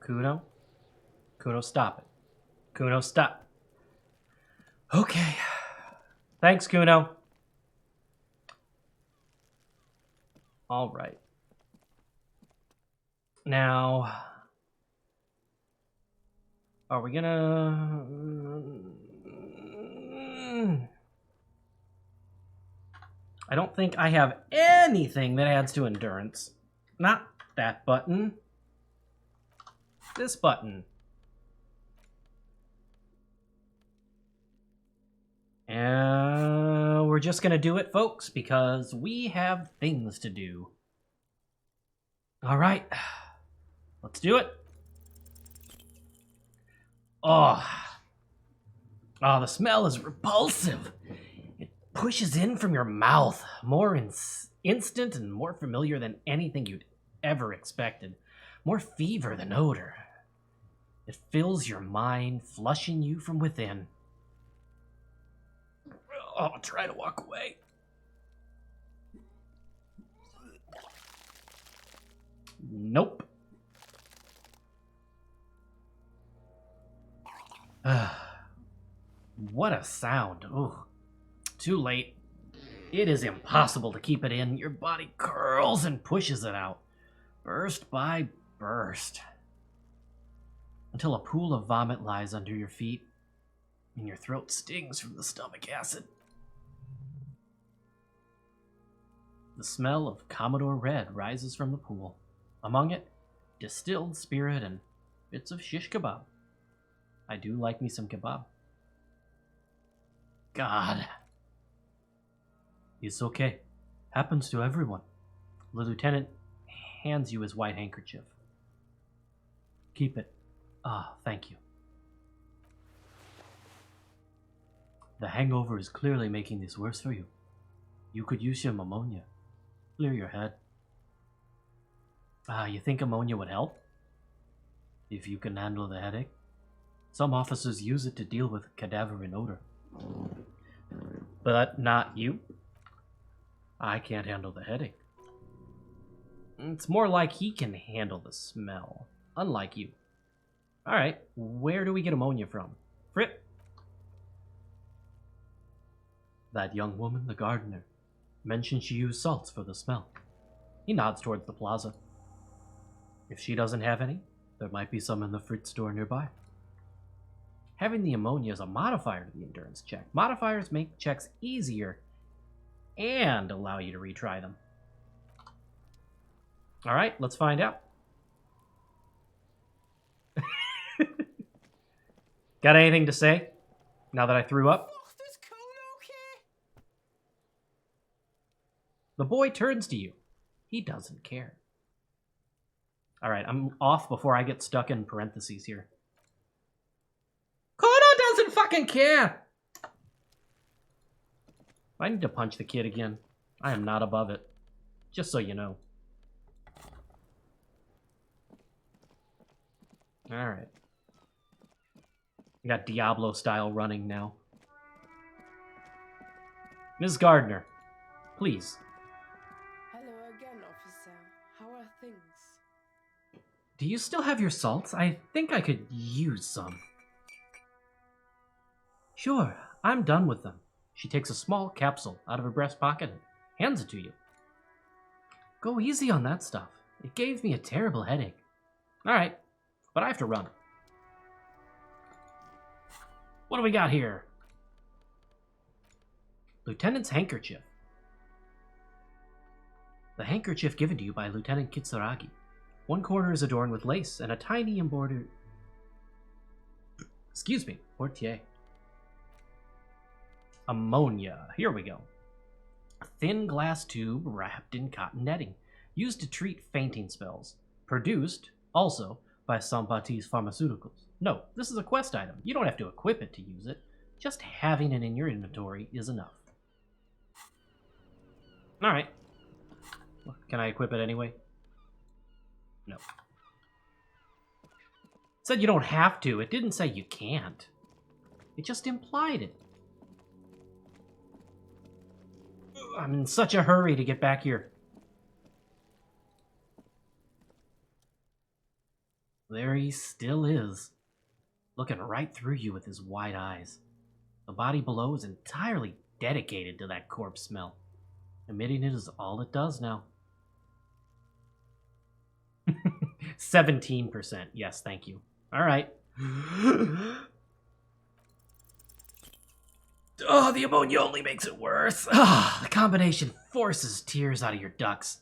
Kuno? Kuno, stop it. Kuno, stop. Okay. Thanks, Kuno. All right. Now, are we gonna... I don't think I have anything that adds to endurance. Not that button. This button. And we're just gonna do it, folks, because we have things to do. All right. Let's do it. Oh, the smell is repulsive. It pushes in from your mouth, more instant and more familiar than anything you'd ever expected. More fever than odor. It fills your mind, flushing you from within. I'll try to walk away. Nope. What a sound. Ooh. Too late. It is impossible to keep it in. Your body curls and pushes it out. Burst by burst. Until a pool of vomit lies under your feet and your throat stings from the stomach acid. The smell of Commodore Red rises from the pool. Among it, distilled spirit and bits of shish kebab. I do like me some kebab. God. It's okay. Happens to everyone. The lieutenant hands you his white handkerchief. Keep it. Thank you. The hangover is clearly making this worse for you. You could use some ammonia. Clear your head. You think ammonia would help? If you can handle the headache? Some officers use it to deal with cadaverine odor. But not you. I can't handle the headache. It's more like he can handle the smell, unlike you. Alright, where do we get ammonia from? Fripp? That young woman, the gardener, mentioned she used salts for the smell. He nods towards the plaza. If she doesn't have any, there might be some in the fruit store nearby. Having the ammonia is a modifier to the endurance check. Modifiers make checks easier and allow you to retry them. Alright, let's find out. Got anything to say? Now that I threw up? The boy turns to you. He doesn't care. Alright, I'm off before I get stuck in parentheses here. Kono doesn't fucking care! I need to punch the kid again. I am not above it. Just so you know. Alright. We got Diablo style running now. Ms. Gardner, please. Hello again, officer. How are things? Do you still have your salts? I think I could use some. Sure, I'm done with them. She takes a small capsule out of her breast pocket and hands it to you. Go easy on that stuff. It gave me a terrible headache. Alright, but I have to run. What do we got here? Lieutenant's handkerchief. The handkerchief given to you by Lieutenant Kitsuragi. One corner is adorned with lace and a tiny embroidered... portiere. Ammonia. Here we go. A thin glass tube wrapped in cotton netting, used to treat fainting spells. Produced, also, by Sampatis Pharmaceuticals. No, this is a quest item. You don't have to equip it to use it. Just having it in your inventory is enough. Alright. Can I equip it anyway? No. It said you don't have to. It didn't say you can't. It just implied it. I'm in such a hurry to get back here. There he still is, looking right through you with his wide eyes. The body below is entirely dedicated to that corpse smell. Emitting it is all it does now. 17%. Yes, thank you. All right. Oh, the ammonia only makes it worse. Ah, the combination forces tears out of your ducts.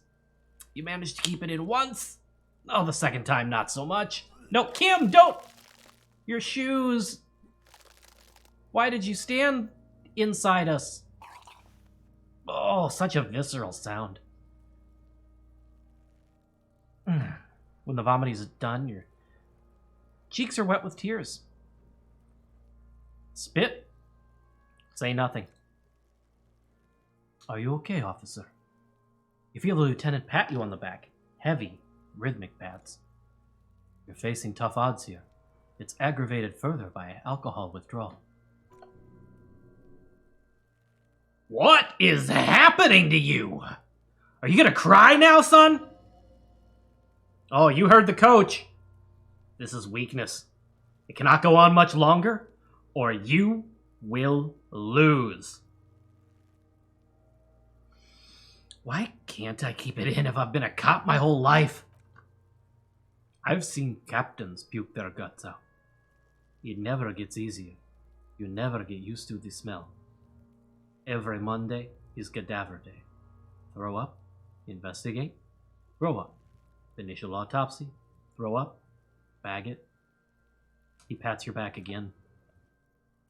You managed to keep it in once. Oh, the second time, not so much. No, Kim, don't! Your shoes. Why did you stand inside us? Oh, such a visceral sound. When the vomiting is done, your cheeks are wet with tears. Spit. Say nothing. Are you okay, officer? You feel the lieutenant pat you on the back. Heavy, rhythmic pats. You're facing tough odds here. It's aggravated further by alcohol withdrawal. What is happening to you? Are you gonna cry now, son? Oh, you heard the coach. This is weakness. It cannot go on much longer, or you will lose. Why can't I keep it in if I've been a cop my whole life? I've seen captains puke their guts out. It never gets easier. You never get used to the smell. Every Monday is cadaver day. Throw up, investigate, throw up. Initial autopsy, throw up, bag it. He pats your back again.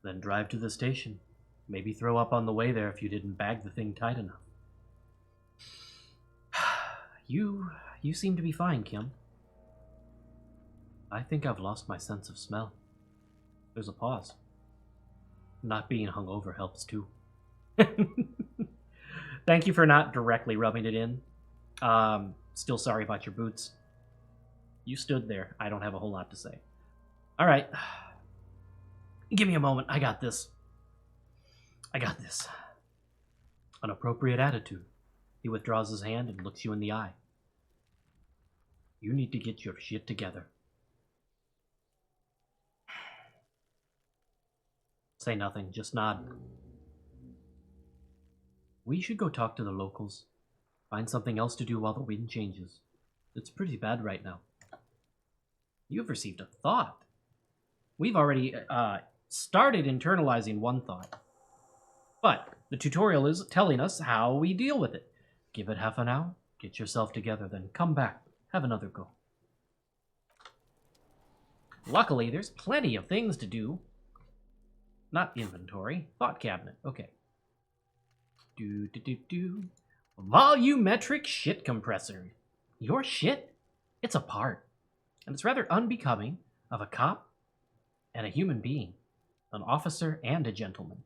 Then drive to the station. Maybe throw up on the way there if you didn't bag the thing tight enough. You seem to be fine, Kim. I think I've lost my sense of smell. There's a pause. Not being hungover helps too. Thank you for not directly rubbing it in. Still sorry about your boots. You stood there. I don't have a whole lot to say. All right. Give me a moment. I got this. An appropriate attitude. He withdraws his hand and looks you in the eye. You need to get your shit together. Say nothing. Just nod. We should go talk to the locals. Find something else to do while the wind changes. It's pretty bad right now. You have received a thought. We've already started internalizing one thought. But the tutorial is telling us how we deal with it. Give it half an hour, get yourself together, then come back. Have another go. Luckily, there's plenty of things to do. Not inventory. Thought cabinet. Okay. Volumetric shit compressor. Your shit? It's a part. And it's rather unbecoming of a cop and a human being. An officer and a gentleman.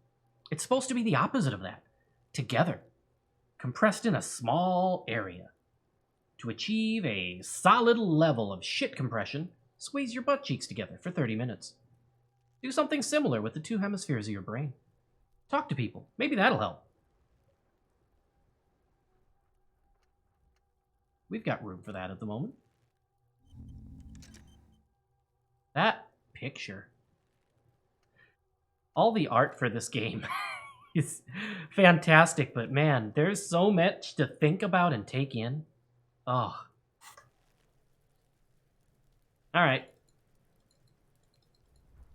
It's supposed to be the opposite of that. Together. Compressed in a small area. To achieve a solid level of shit compression, squeeze your butt cheeks together for 30 minutes. Do something similar with the two hemispheres of your brain. Talk to people. Maybe that'll help. We've got room for that at the moment. That picture. All the art for this game is fantastic, but man, there's so much to think about and take in. Oh. Alright.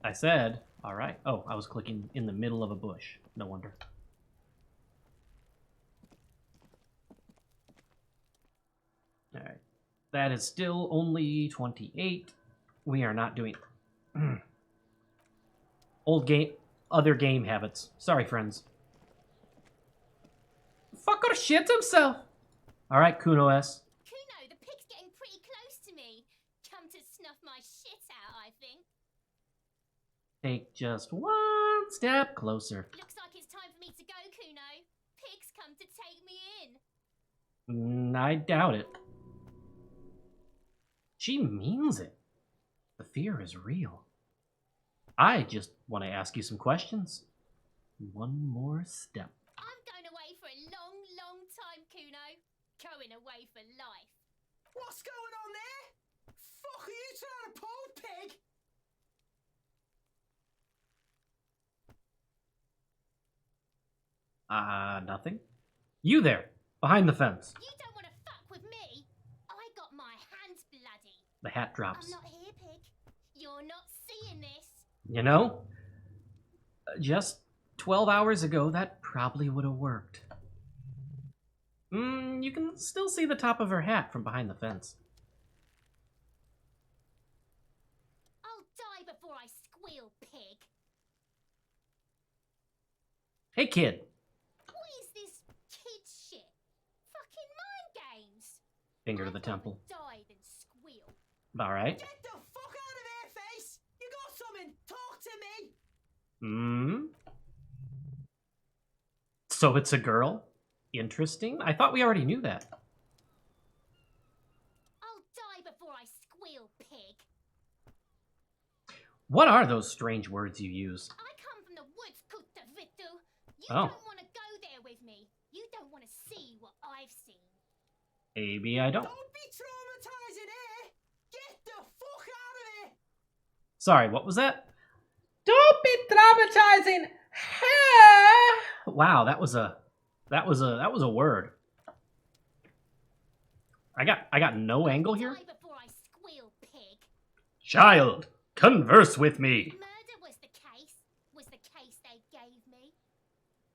I said, alright. Oh, I was clicking in the middle of a bush. No wonder. Alright. That is still only 28. We are not doing... Old game... Other game habits. Sorry, friends. Fucker shit himself! Alright, Kuno S. Kuno, the pig's getting pretty close to me. Come to snuff my shit out, I think. Take just one step closer. Looks like it's time for me to go, Kuno. Pig's come to take me in. I doubt it. She means it. The fear is real. I just want to ask you some questions. One more step. I'm going away for a long, long time, Kuno. Going away for life. What's going on there? fuck are you trying to pull, pig? Nothing. You there, behind the fence. You don't want to fuck with me. I got my hands bloody. The hat I'm drops. not here, pig. You're not seeing this. You know, just 12 hours ago, that probably would have worked. You can still see the top of her hat from behind the fence. I'll die before I squeal, pig. Hey, kid. What is this kid shit? Fucking mind games. Finger to the I'd rather temple. die than squeal. Alright. Get the fuck out of here, face! You got something? Talk to me! So it's a girl? Interesting. I thought we already knew that. I'll die before I squeal, pig. What are those strange words you use? I come from the woods, Kutavitu. You Oh. don't want to go there with me. You don't want to see what I've seen. Maybe I don't. Don't be traumatizing here! Get the fuck out of here! Sorry, what was that? Don't be traumatizing here! Wow, that was a word. I got no angle here. Die before I squeal, pig. Child, converse with me. Murder was the case they gave me.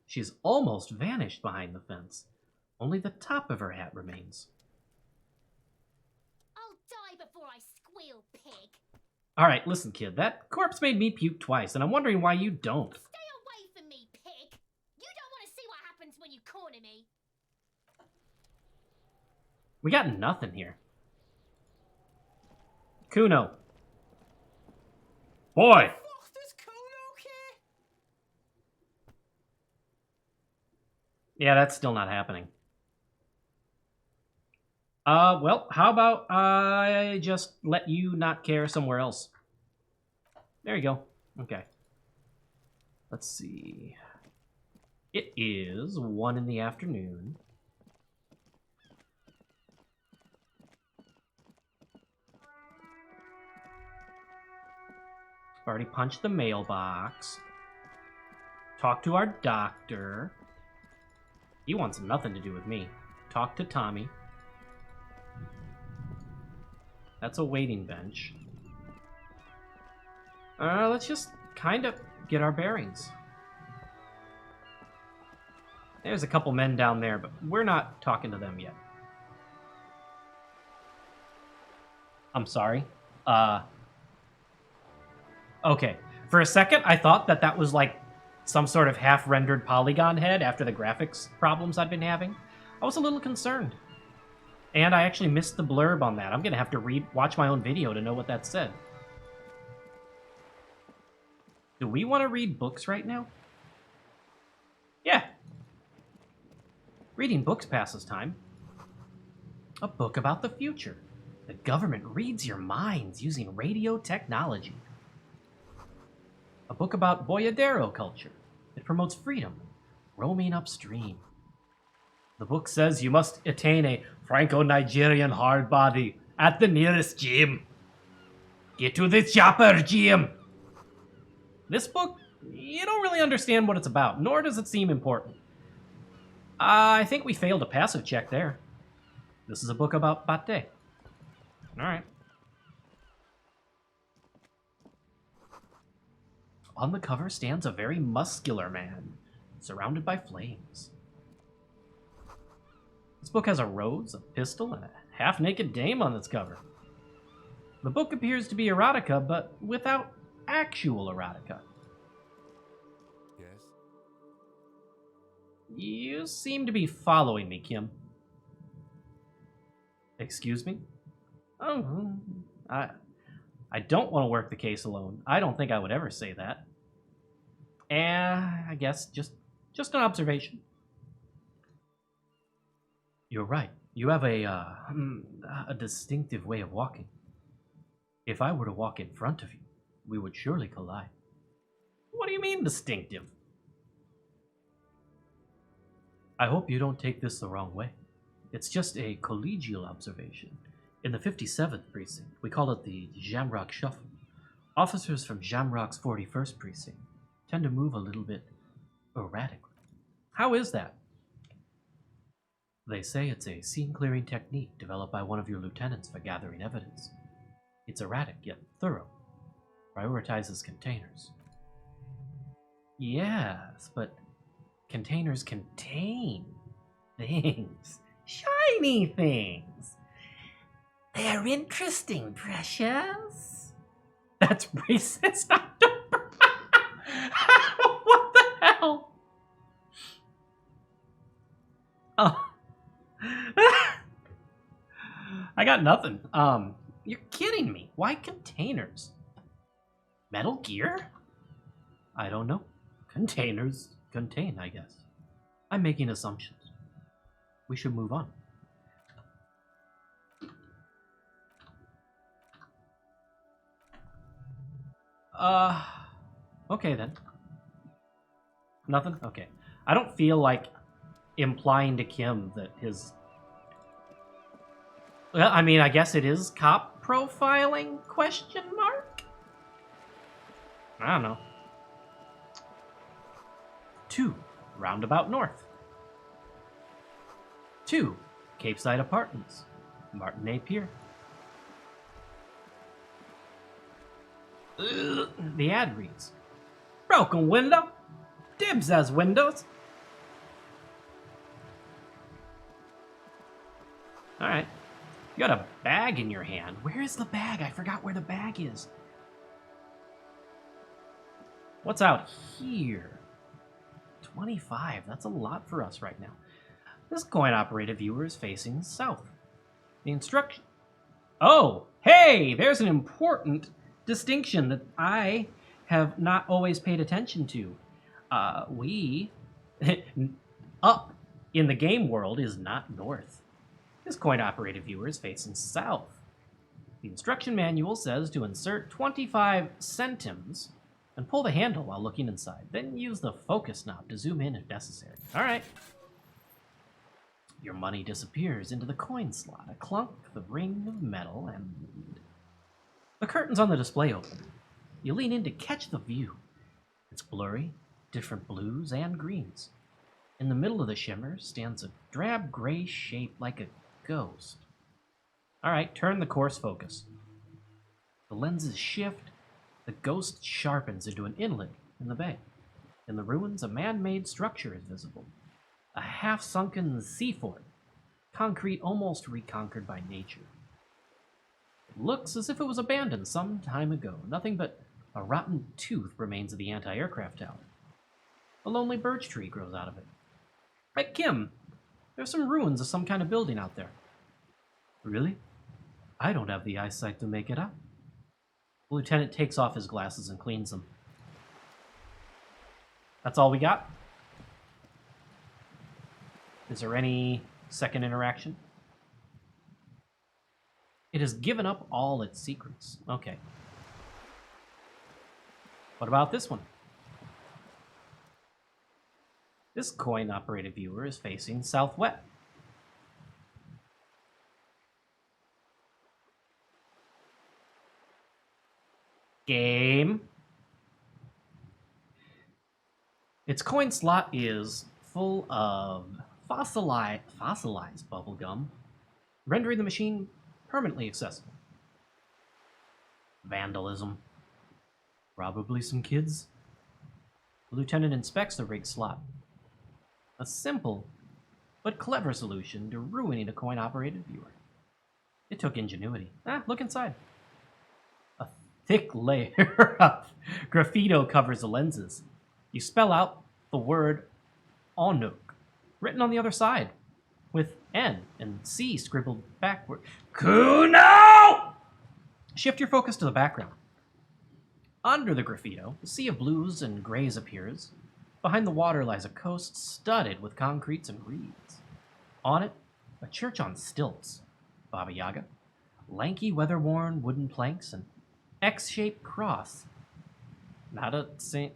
She's almost vanished behind the fence. Only the top of her hat remains. I'll die before I squeal, pig. Alright, listen, kid. That corpse made me puke twice, and I'm wondering why you don't. Stay away from me, pig. You don't want to see what happens when you corner me. We got nothing here. Kuno. Boy! Fuck, does Kuno care? Yeah, that's still not happening. Well, how about I just let you not care somewhere else? There you go. Okay. Let's see. It is 1 in the afternoon. Already punched the mailbox. Talked to our doctor. He wants nothing to do with me. Talked to Tommy. That's a waiting bench. Let's just kind of get our bearings. There's a couple men down there, but we're not talking to them yet. I'm sorry. Okay. For a second, I thought that was like some sort of half-rendered polygon head after the graphics problems I've been having. I was a little concerned. And I actually missed the blurb on that. I'm going to have to watch my own video to know what that said. Do we want to read books right now? Yeah. Reading books passes time. A book about the future. The government reads your minds using radio technology. A book about Boyadero culture. It promotes freedom, roaming upstream. The book says you must attain a Franco-Nigerian hard body at the nearest gym. Get to the chopper, Jim. This book, you don't really understand what it's about, nor does it seem important. I think we failed a passive check there. This is a book about pate. Alright. On the cover stands a very muscular man, surrounded by flames. This book has a rose, a pistol, and a half-naked dame on its cover. The book appears to be erotica, but without actual erotica. Yes? You seem to be following me, Kim. Excuse me? Oh, I don't want to work the case alone. I don't think I would ever say that. I guess just an observation. You're right. You have a distinctive way of walking. If I were to walk in front of you, we would surely collide. What do you mean distinctive? I hope you don't take this the wrong way. It's just a collegial observation. In the 57th precinct, we call it the Jamrock Shuffle. Officers from Jamrock's 41st precinct tend to move a little bit erratically. How is that? They say it's a scene-clearing technique developed by one of your lieutenants for gathering evidence. It's erratic yet thorough. Prioritizes containers. Yes, but containers contain things. Shiny things. They're interesting, precious. That's racist, October. What the hell? Oh. I got nothing. You're kidding me. Why containers? Metal Gear? I don't know. Containers contain, I guess. I'm making assumptions. We should move on. Okay then. Nothing? Okay. I don't feel like implying to Kim that his... Well, I mean, I guess it is cop profiling, question mark? I don't know. 2, Roundabout North. 2, Cape Side Apartments, Martinet Pier. Ugh, the ad reads, broken window? Dibs has windows. Alright. You got a bag in your hand. Where is the bag? I forgot where the bag is. What's out here? 25. That's a lot for us right now. This coin-operated viewer is facing south. The instruction... Oh! Hey! There's an important distinction that I have not always paid attention to. We... up in the game world is not north. This coin-operated viewer is facing south. The instruction manual says to insert 25 centimes and pull the handle while looking inside. Then use the focus knob to zoom in if necessary. All right. Your money disappears into the coin slot. A clunk, the ring of metal, and the curtains on the display open. You lean in to catch the view. It's blurry, different blues and greens. In the middle of the shimmer stands a drab gray shape like a ghost. All right, turn the course focus. The lenses shift. The ghost sharpens into an inlet in the bay. In the ruins, a man-made structure is visible. A half-sunken sea fort, concrete almost reconquered by nature. It looks as if it was abandoned some time ago. Nothing but a rotten tooth remains of the anti-aircraft tower. A lonely birch tree grows out of it. Hey, Kim, there's some ruins of some kind of building out there. Really? I don't have the eyesight to make it out. The lieutenant takes off his glasses and cleans them. That's all we got? Is there any second interaction? It has given up all its secrets. Okay. What about this one? This coin-operated viewer is facing southwest. Game. Its coin slot is full of fossilized bubblegum, rendering the machine permanently accessible. Vandalism. Probably some kids. The lieutenant inspects the rigged slot. A simple but clever solution to ruining a coin-operated viewer. It took ingenuity. Look inside. A thick layer of graffito covers the lenses. You spell out the word Onuk, written on the other side, with N and C scribbled backward. Kuno! Shift your focus to the background. Under the graffito, a sea of blues and grays appears. Behind the water lies a coast studded with concretes and reeds. On it, a church on stilts, Baba Yaga, lanky weather-worn wooden planks, and X-shaped cross. Not a saint.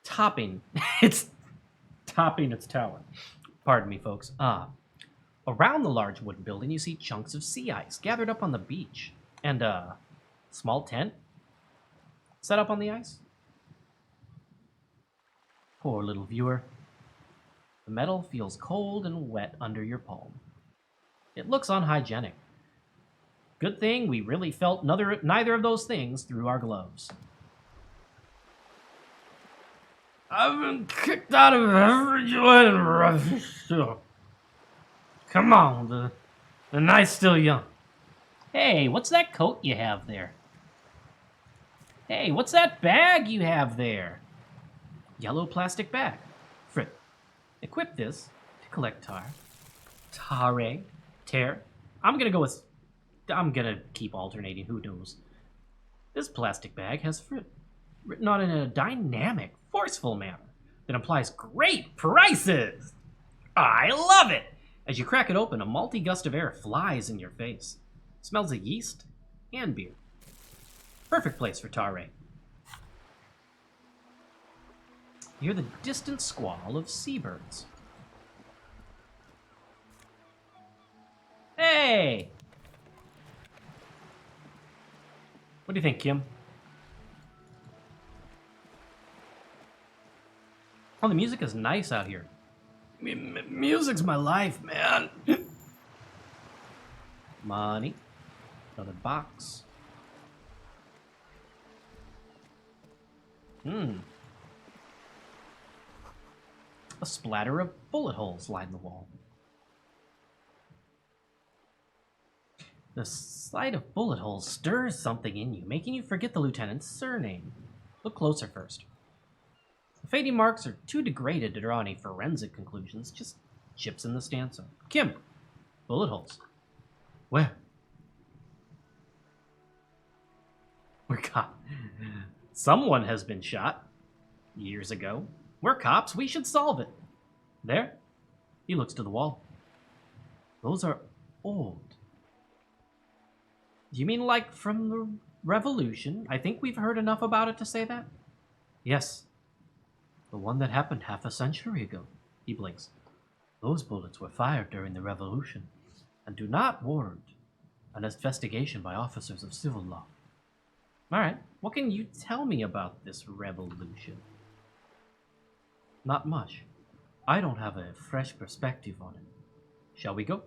Topping its tower. Pardon me, folks. Around the large wooden building, you see chunks of sea ice gathered up on the beach, and a small tent set up on the ice. Poor little viewer. The metal feels cold and wet under your palm. It looks unhygienic. Good thing we really felt neither of those things through our gloves. I've been kicked out of every joint in Russia still. Come on, the night's still young. Hey, what's that coat you have there? Hey, what's that bag you have there? Yellow plastic bag. Frick. Equip this to collect tar. Tare. Tear. I'm gonna keep alternating, who knows. This plastic bag has Frit written on it in a dynamic, forceful manner that implies great prices. I love it! As you crack it open, a malty gust of air flies in your face. It smells of yeast and beer. Perfect place for Tare. You hear the distant squall of seabirds. Hey! What do you think, Kim? Oh, the music is nice out here. Music's my life, man. Money. Another box. A splatter of bullet holes line the wall. The sight of bullet holes stirs something in you, making you forget the lieutenant's surname. Look closer first. The fading marks are too degraded to draw any forensic conclusions, just chips in the stanza. Kim, bullet holes. Where? We're caught. Someone has been shot. Years ago. We're cops, we should solve it. There. He looks to the wall. Those are old. You mean like from the Revolution? I think we've heard enough about it to say that. Yes. The one that happened half a century ago. He blinks. Those bullets were fired during the Revolution and do not warrant an investigation by officers of civil law. Alright, what can you tell me about this revolution? Not much. I don't have a fresh perspective on it. Shall we go?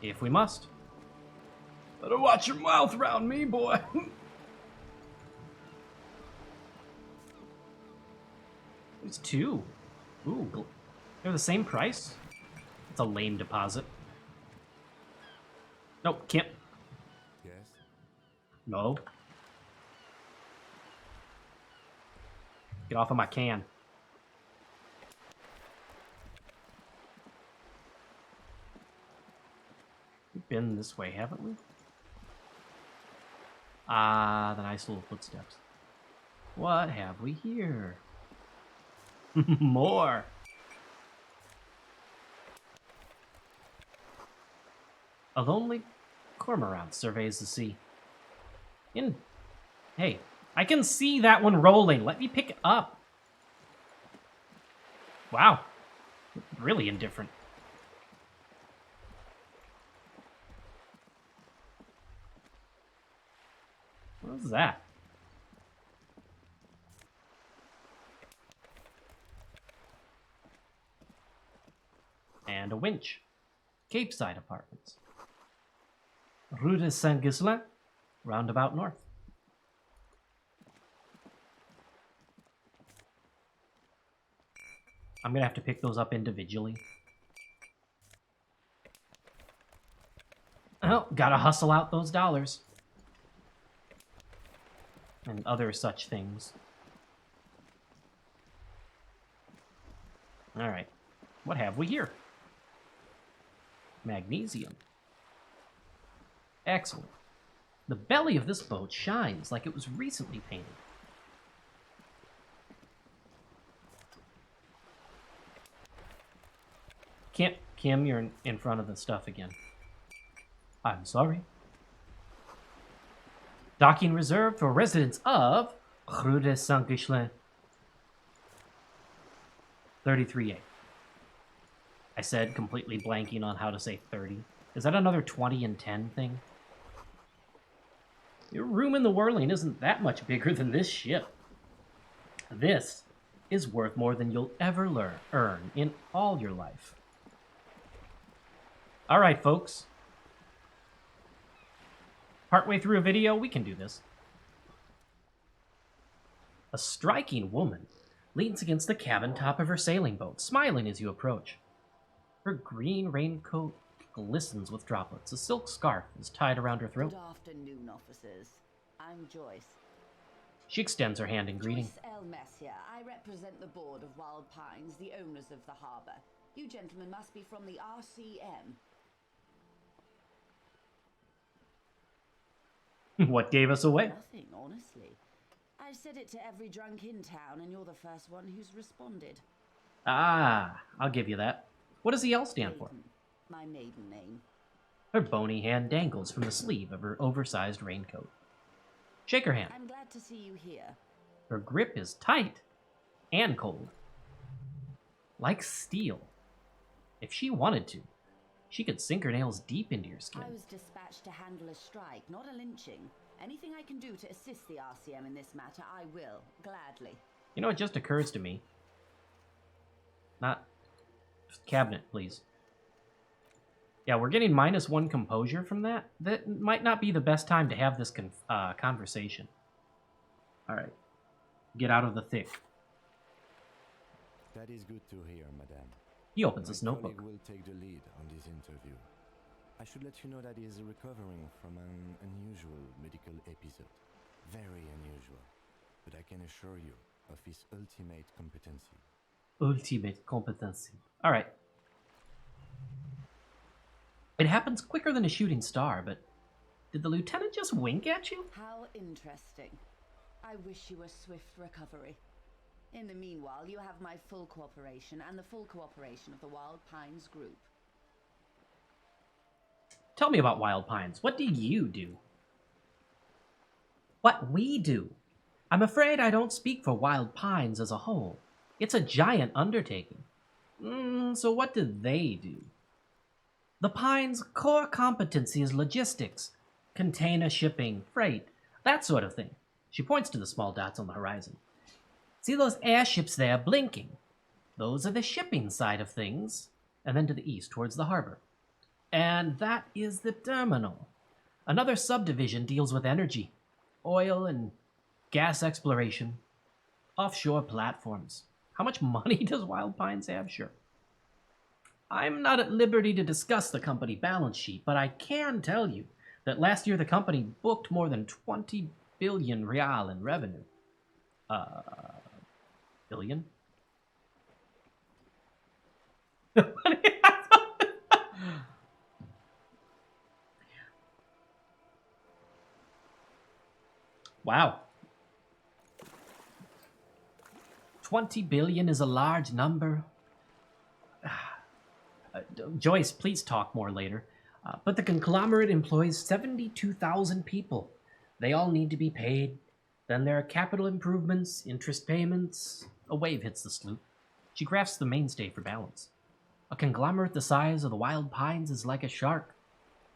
If we must. Better watch your mouth round me, boy. There's two. Ooh, they're the same price? It's a lame deposit. Nope, can't. Yes? No. Get off of my can. We've been this way, haven't we? Ah, the nice little footsteps. What have we here? More. A lonely cormorant surveys the sea. Hey, I can see that one rolling. Let me pick it up. Wow. Really indifferent. What is that? And a winch. Capeside Apartments. Rue de Saint-Ghislain, roundabout north. I'm gonna have to pick those up individually. Oh, gotta hustle out those dollars. And other such things. Alright, what have we here? Magnesium. Excellent. The belly of this boat shines like it was recently painted. Kim, you're in front of the stuff again. I'm sorry. Docking reserved for residents of Rue de Saint-Ghislain. 33A. I said, completely blanking on how to say 30. Is that another 20 and 10 thing? Your room in the whirling isn't that much bigger than this ship. This is worth more than you'll ever earn in all your life. All right, folks. Partway through a video, we can do this. A striking woman leans against the cabin top of her sailing boat, smiling as you approach. Her green raincoat glistens with droplets. A silk scarf is tied around her throat. Good afternoon, officers. I'm Joyce. She extends her hand in greeting. Joyce L. Messier. I represent the board of Wild Pines, the owners of the harbor. You gentlemen must be from the RCM. What gave us away? Nothing, honestly. I've said it to every drunk in town, and you're the first one who's responded. Ah, I'll give you that. What does the L stand for? Maiden. My maiden name. Her bony hand dangles from the sleeve of her oversized raincoat. Shake her hand. I'm glad to see you here. Her grip is tight and cold. Like steel. If she wanted to, she could sink her nails deep into your skin. I was dispatched to handle a strike, not a lynching. Anything I can do to assist the RCM in this matter, I will, gladly. You know, it just occurs to me. Not... Cabinet, please. Yeah, we're getting -1 composure from that. That might not be the best time to have this conversation. Alright. Get out of the thick. That is good to hear, madame. He opens My his notebook. colleague will take the lead on this interview. I should let you know that he is recovering from an unusual medical episode. Very unusual. But I can assure you of his ultimate competency. Ultimate competency. Alright. It happens quicker than a shooting star, but did the lieutenant just wink at you? How interesting. I wish you a swift recovery. In the meanwhile, you have my full cooperation and the full cooperation of the Wild Pines group. Tell me about Wild Pines. What do you do? What we do? I'm afraid I don't speak for Wild Pines as a whole. It's a giant undertaking. So what do they do? The Pines' core competency is logistics, container shipping, freight, that sort of thing. She points to the small dots on the horizon. See those airships there blinking? Those are the shipping side of things. And then to the east, towards the harbor. And that is the terminal. Another subdivision deals with energy, oil and gas exploration, offshore platforms. How much money does Wild Pines have? Sure. I'm not at liberty to discuss the company balance sheet, but I can tell you that last year the company booked more than 20 billion real in revenue. Billion? Wow. 20 billion is a large number. Joyce, please talk more later. But the conglomerate employs 72,000 people. They all need to be paid. Then there are capital improvements, interest payments. A wave hits the sloop. She grasps the mainstay for balance. A conglomerate the size of the Wild Pines is like a shark.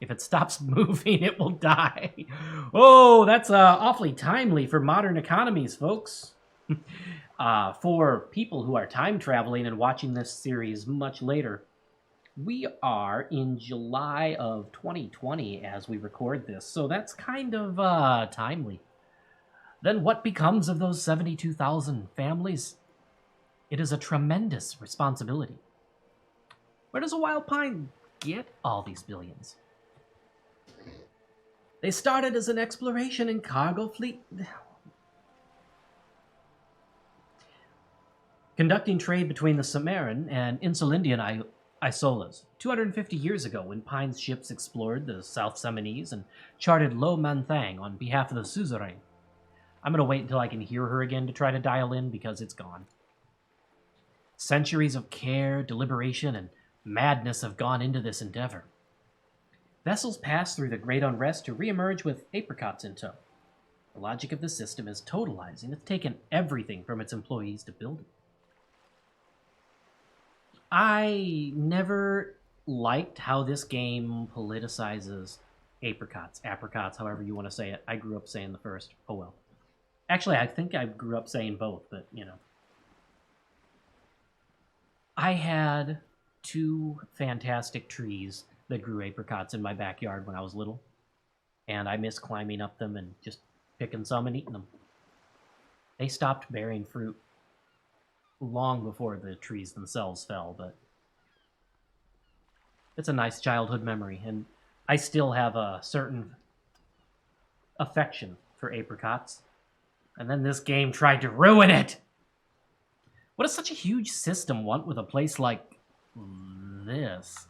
If it stops moving, it will die. Oh, that's awfully timely for modern economies, folks. For people who are time traveling and watching this series much later, we are in July of 2020 as we record this, so that's kind of timely. Then what becomes of those 72,000 families? It is a tremendous responsibility. Where does a Wild Pine get all these billions? They started as an exploration and cargo fleet. Conducting trade between the Cimmerian and Insulindian Isolas. 250 years ago, when Pine's ships explored the South Seminese and charted Lo Manthang on behalf of the suzerain. I'm going to wait until I can hear her again to try to dial in because it's gone. Centuries of care, deliberation, and madness have gone into this endeavor. Vessels pass through the Great Unrest to re-emerge with apricots in tow. The logic of the system is totalizing. It's taken everything from its employees to build it. I never liked how this game politicizes apricots, however you want to say it. I grew up saying the first. Oh well. Actually, I think I grew up saying both, but you know. I had 2 fantastic trees that grew apricots in my backyard when I was little, and I miss climbing up them and just picking some and eating them. They stopped bearing fruit long before the trees themselves fell, but it's a nice childhood memory, and I still have a certain affection for apricots. And then this game tried to ruin it! What does such a huge system want with a place like this?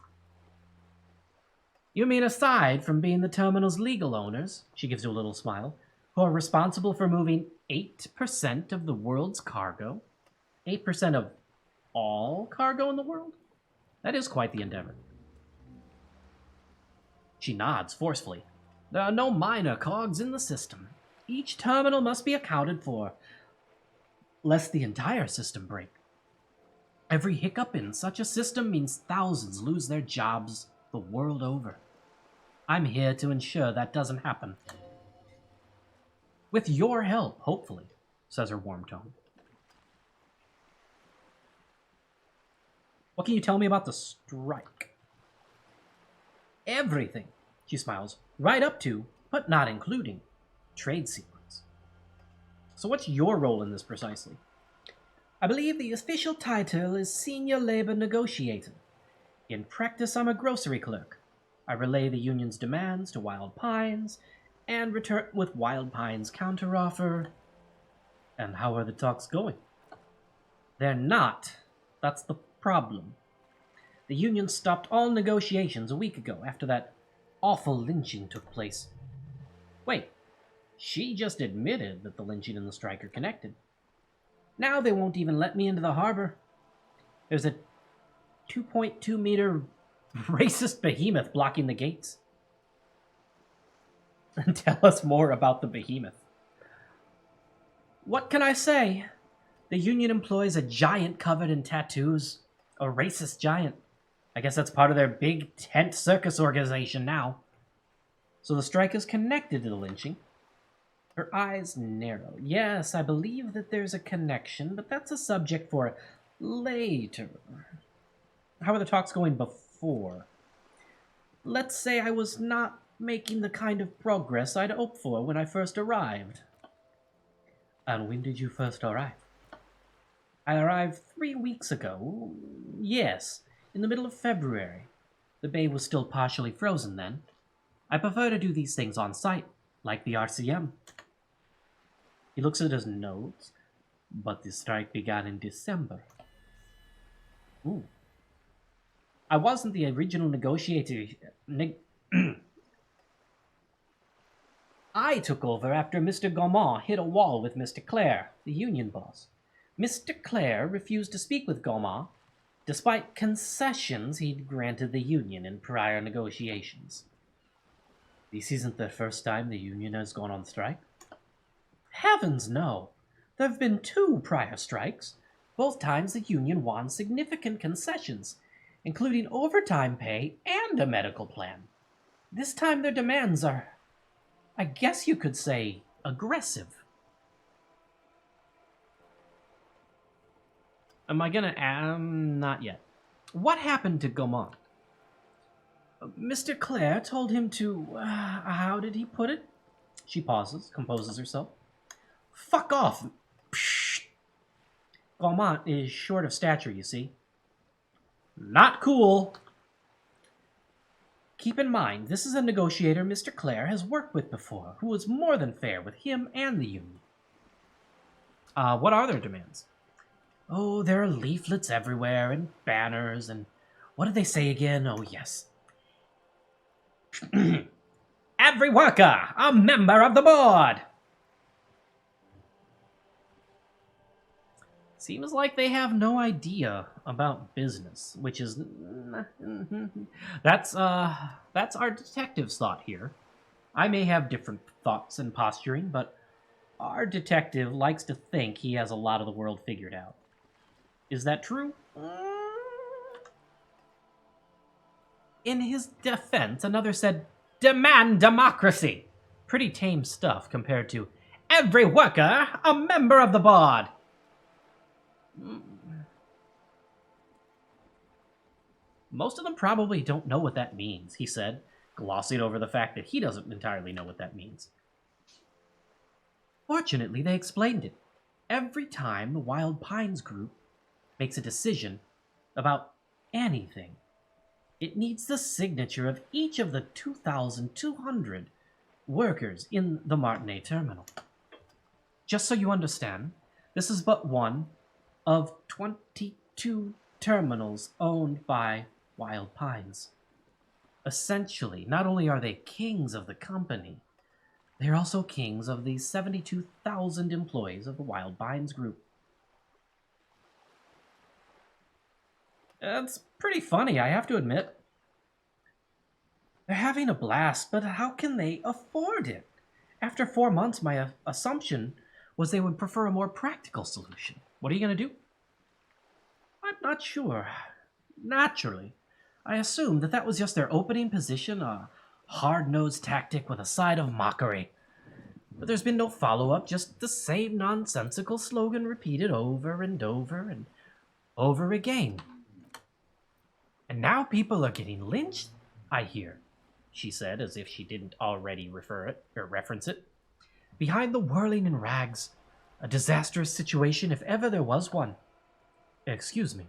You mean aside from being the terminal's legal owners, she gives you a little smile, who are responsible for moving 8% of the world's cargo? 8% of all cargo in the world? That is quite the endeavor. She nods forcefully. There are no minor cogs in the system. Each terminal must be accounted for, lest the entire system break. Every hiccup in such a system means thousands lose their jobs the world over. I'm here to ensure that doesn't happen. With your help, hopefully, says her warm tone. What can you tell me about the strike? Everything, she smiles, right up to, but not including, trade secrets. So what's your role in this precisely? I believe the official title is Senior Labor Negotiator. In practice, I'm a grocery clerk. I relay the union's demands to Wild Pines, and return with Wild Pines' counteroffer. And how are the talks going? They're not. That's the problem. The union stopped all negotiations a week ago after that awful lynching took place. Wait, she just admitted that the lynching and the strike are connected. Now they won't even let me into the harbor. There's a 2.2 meter racist behemoth blocking the gates. Tell us more about the behemoth. What can I say? The union employs a giant covered in tattoos. A racist giant. I guess that's part of their big tent circus organization now. So the strike is connected to the lynching. Her eyes narrow. Yes, I believe that there's a connection, but that's a subject for later. How are the talks going before? Let's say I was not making the kind of progress I'd hoped for when I first arrived. And when did you first arrive? I arrived 3 weeks ago. Yes, in the middle of February. The bay was still partially frozen then. I prefer to do these things on site, like the RCM. He looks at his notes, but the strike began in December. Ooh. I wasn't the original negotiator. I took over after Mr. Gaumont hit a wall with Mr. Clare, the union boss. Mr. Clare refused to speak with Gaumont, despite concessions he'd granted the union in prior negotiations. This isn't the first time the union has gone on strike. Heavens, no. There have been 2 prior strikes. Both times the union won significant concessions, including overtime pay and a medical plan. This time their demands are, I guess you could say, aggressive. Am I gonna not yet. What happened to Gaumont? Mr. Clare told him to, how did he put it? She pauses, composes herself. Fuck off. Psh. Gaumont is short of stature, you see. Not cool. Keep in mind, this is a negotiator Mr. Clare has worked with before, who was more than fair with him and the union. What are their demands? Oh, there are leaflets everywhere, and banners, and what did they say again? Oh, yes. Every worker, a member of the board! Seems like they have no idea about business, which is... That's our detective's thought here. I may have different thoughts and posturing, but our detective likes to think he has a lot of the world figured out. Is that true? In his defense, another said, "Demand democracy." Pretty tame stuff compared to every worker a member of the board. Most of them probably don't know what that means, he said, glossing over the fact that he doesn't entirely know what that means. Fortunately, they explained it. Every time the Wild Pines group makes a decision about anything, it needs the signature of each of the 2,200 workers in the Martinet terminal. Just so you understand, this is but one of 22 terminals owned by Wild Pines. Essentially, not only are they kings of the company, they are also kings of the 72,000 employees of the Wild Pines group. It's pretty funny, I have to admit. They're having a blast, but how can they afford it? After 4 months, my assumption was they would prefer a more practical solution. What are you going to do? I'm not sure. Naturally, I assumed that was just their opening position, a hard-nosed tactic with a side of mockery. But there's been no follow-up, just the same nonsensical slogan repeated over and over and over again. And now people are getting lynched, I hear, she said, as if she didn't already reference it. Behind the whirling in rags, a disastrous situation if ever there was one. Excuse me.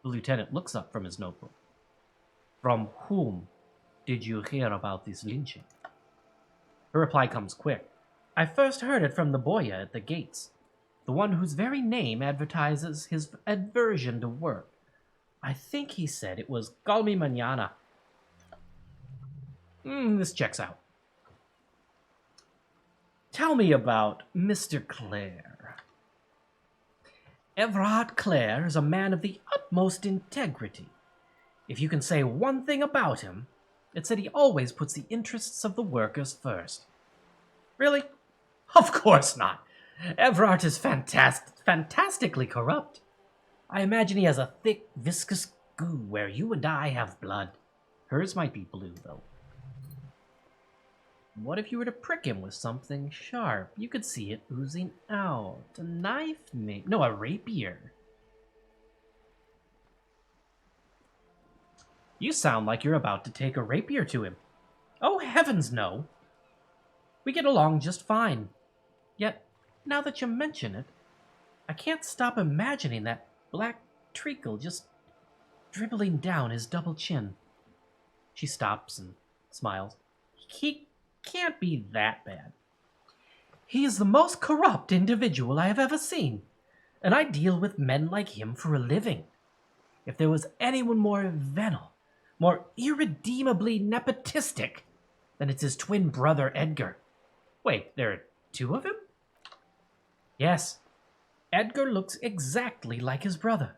The lieutenant looks up from his notebook. From whom did you hear about this lynching? Her reply comes quick. I first heard it from the boya at the gates, the one whose very name advertises his aversion to work. I think he said it was Call me mañana. This checks out. Tell me about Mr. Clare. Everard Clare is a man of the utmost integrity. If you can say one thing about him, it's that he always puts the interests of the workers first. Really? Of course not. Everard is fantastically corrupt. I imagine he has a thick, viscous goo where you and I have blood. Hers might be blue, though. What if you were to prick him with something sharp? You could see it oozing out. A knife, maybe? No, a rapier. You sound like you're about to take a rapier to him. Oh, heavens, no. We get along just fine. Yet, now that you mention it, I can't stop imagining that black treacle just dribbling down his double chin. She stops and smiles. He can't be that bad. He is the most corrupt individual I have ever seen, and I deal with men like him for a living. If there was anyone more venal, more irredeemably nepotistic, then it's his twin brother Edgar. Wait, there are two of him? Yes, Edgar looks exactly like his brother,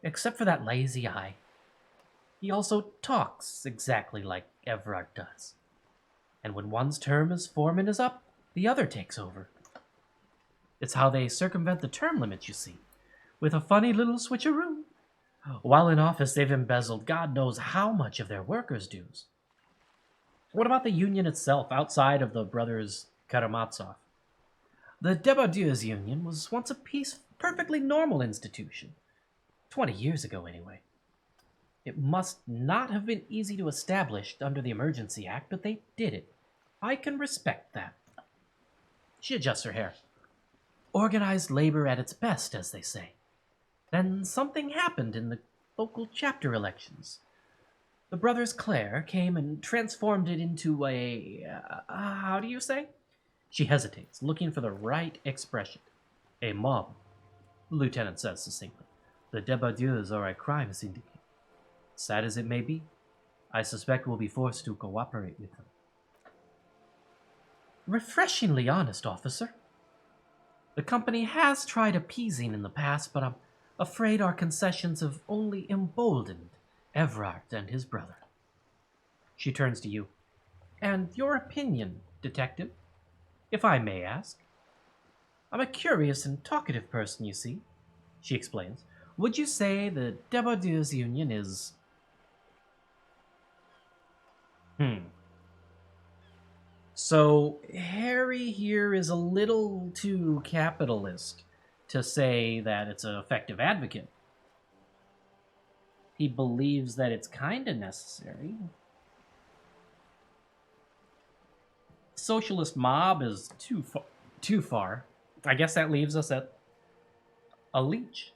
except for that lazy eye. He also talks exactly like Everard does. And when one's term as foreman is up, the other takes over. It's how they circumvent the term limits, you see, with a funny little switcheroo. While in office, they've embezzled God knows how much of their workers' dues. What about the union itself, outside of the brothers Karamazov? The Debardiers Union was once a perfectly normal institution. 20 years ago, anyway. It must not have been easy to establish under the Emergency Act, but they did it. I can respect that. She adjusts her hair. Organized labor at its best, as they say. Then something happened in the local chapter elections. The brothers Clare came and transformed it into how do you say? She hesitates, looking for the right expression. A mob, the lieutenant says succinctly. The Debardiers are a crime syndicate. Sad as it may be, I suspect we'll be forced to cooperate with them. Refreshingly honest, officer. The company has tried appeasing in the past, but I'm afraid our concessions have only emboldened Everard and his brother. She turns to you. And your opinion, detective, if I may ask? I'm a curious and talkative person, you see, she explains. Would you say the Debardiers Union is So Harry here is a little too capitalist to say that it's an effective advocate. He believes that it's kind of necessary. Socialist mob is too far. I guess that leaves us at a leech.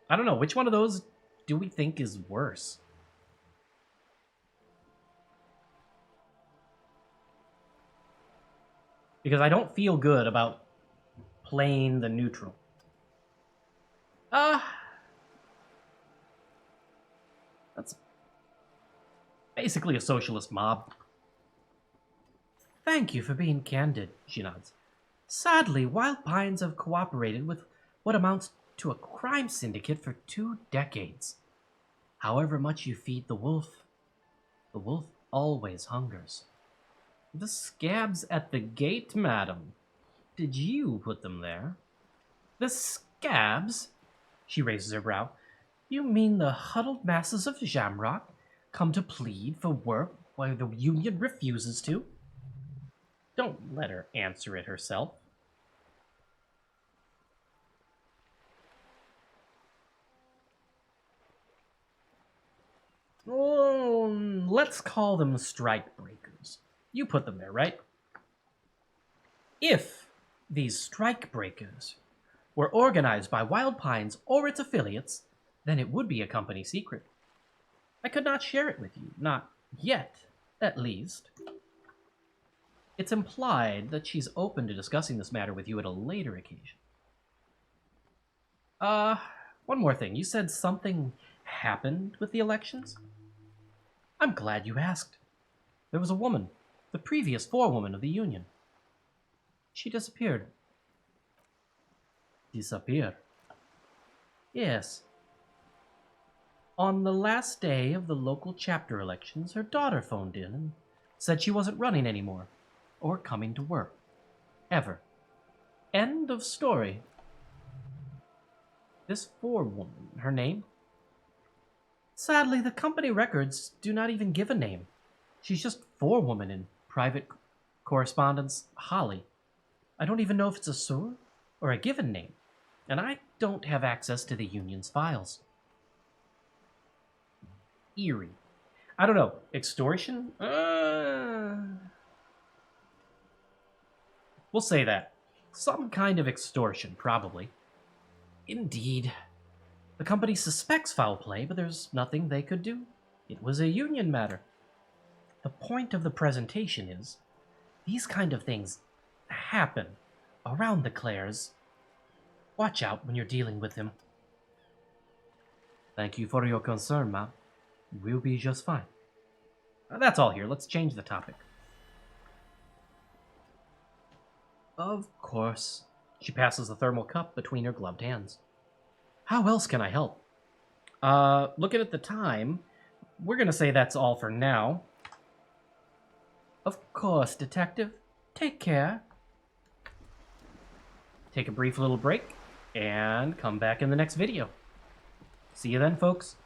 I don't know, which one of those do we think is worse? Because I don't feel good about playing the neutral. That's basically a socialist mob. Thank you for being candid, she nods. Sadly, Wild Pines have cooperated with what amounts to a crime syndicate for 2 decades. However much you feed the wolf always hungers. The scabs at the gate, madam. Did you put them there? The scabs? She raises her brow. You mean the huddled masses of Jamrock come to plead for work while the Union refuses to? Don't let her answer it herself. Let's call them strike breakers. You put them there, right? If these strike breakers were organized by Wild Pines or its affiliates, then it would be a company secret. I could not share it with you, not yet, at least. It's implied that she's open to discussing this matter with you at a later occasion. One more thing. You said something happened with the elections? I'm glad you asked. There was a woman, the previous forewoman of the Union. She disappeared. Disappeared? Yes. On the last day of the local chapter elections, her daughter phoned in and said she wasn't running anymore, or coming to work. Ever. End of story. This forewoman, her name? Sadly, the company records do not even give a name. She's just forewoman in private correspondence, Holly. I don't even know if it's a sur or a given name, and I don't have access to the Union's files. Eerie. I don't know. Extortion? We'll say that. Some kind of extortion, probably. Indeed. The company suspects foul play, but there's nothing they could do. It was a Union matter. The point of the presentation is, these kind of things happen around the Clares. Watch out when you're dealing with them. Thank you for your concern, ma'am. We'll be just fine. That's all here. Let's change the topic. Of course. She passes the thermal cup between her gloved hands. How else can I help? Looking at the time, we're gonna say that's all for now. Of course, Detective. Take care. Take a brief little break, and come back in the next video. See you then, folks.